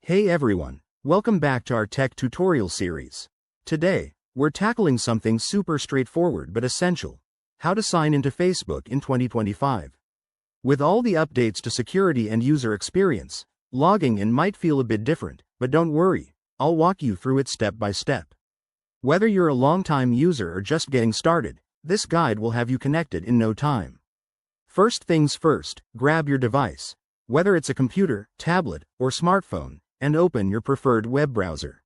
Hey everyone, welcome back to our tech tutorial series. Today, we're tackling something super straightforward but essential: how to sign into Facebook in 2025. With all the updates to security and user experience, logging in might feel a bit different, but don't worry, I'll walk you through it step by step. Whether you're a long-time user or just getting started, this guide will have you connected in no time. First things first, grab your device, whether it's a computer, tablet, or smartphone, and open your preferred web browser.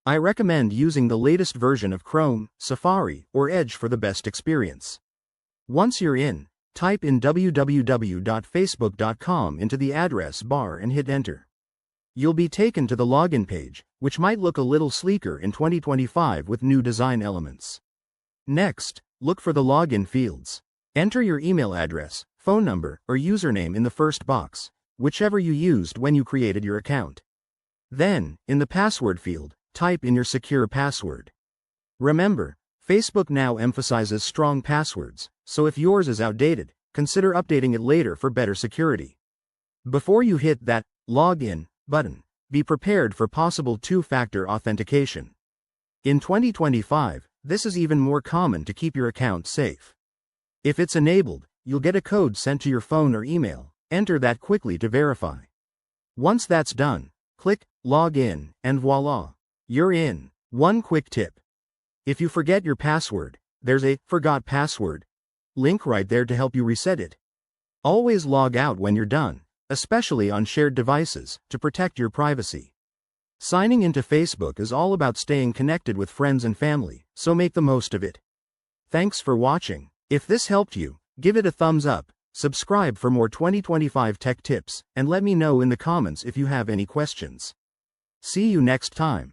I recommend using the latest version of Chrome, Safari, or Edge for the best experience. Once you're in, type in www.facebook.com into the address bar and hit enter. You'll be taken to the login page, which might look a little sleeker in 2025 with new design elements. Next, look for the login fields. Enter your email address, phone number, or username in the first box, whichever you used when you created your account. Then, in the password field, type in your secure password. Remember, Facebook now emphasizes strong passwords, so if yours is outdated, consider updating it later for better security. Before you hit that login button, be prepared for possible two-factor authentication. In 2025, this is even more common to keep your account safe. If it's enabled, you'll get a code sent to your phone or email. Enter that quickly to verify. Once that's done, click Log In, and voila, you're in. One quick tip: if you forget your password, there's a Forgot Password link right there to help you reset it. Always log out when you're done, especially on shared devices, to protect your privacy. Signing into Facebook is all about staying connected with friends and family, so make the most of it. Thanks for watching. If this helped you, give it a thumbs up, subscribe for more 2025 tech tips, and let me know in the comments if you have any questions. See you next time.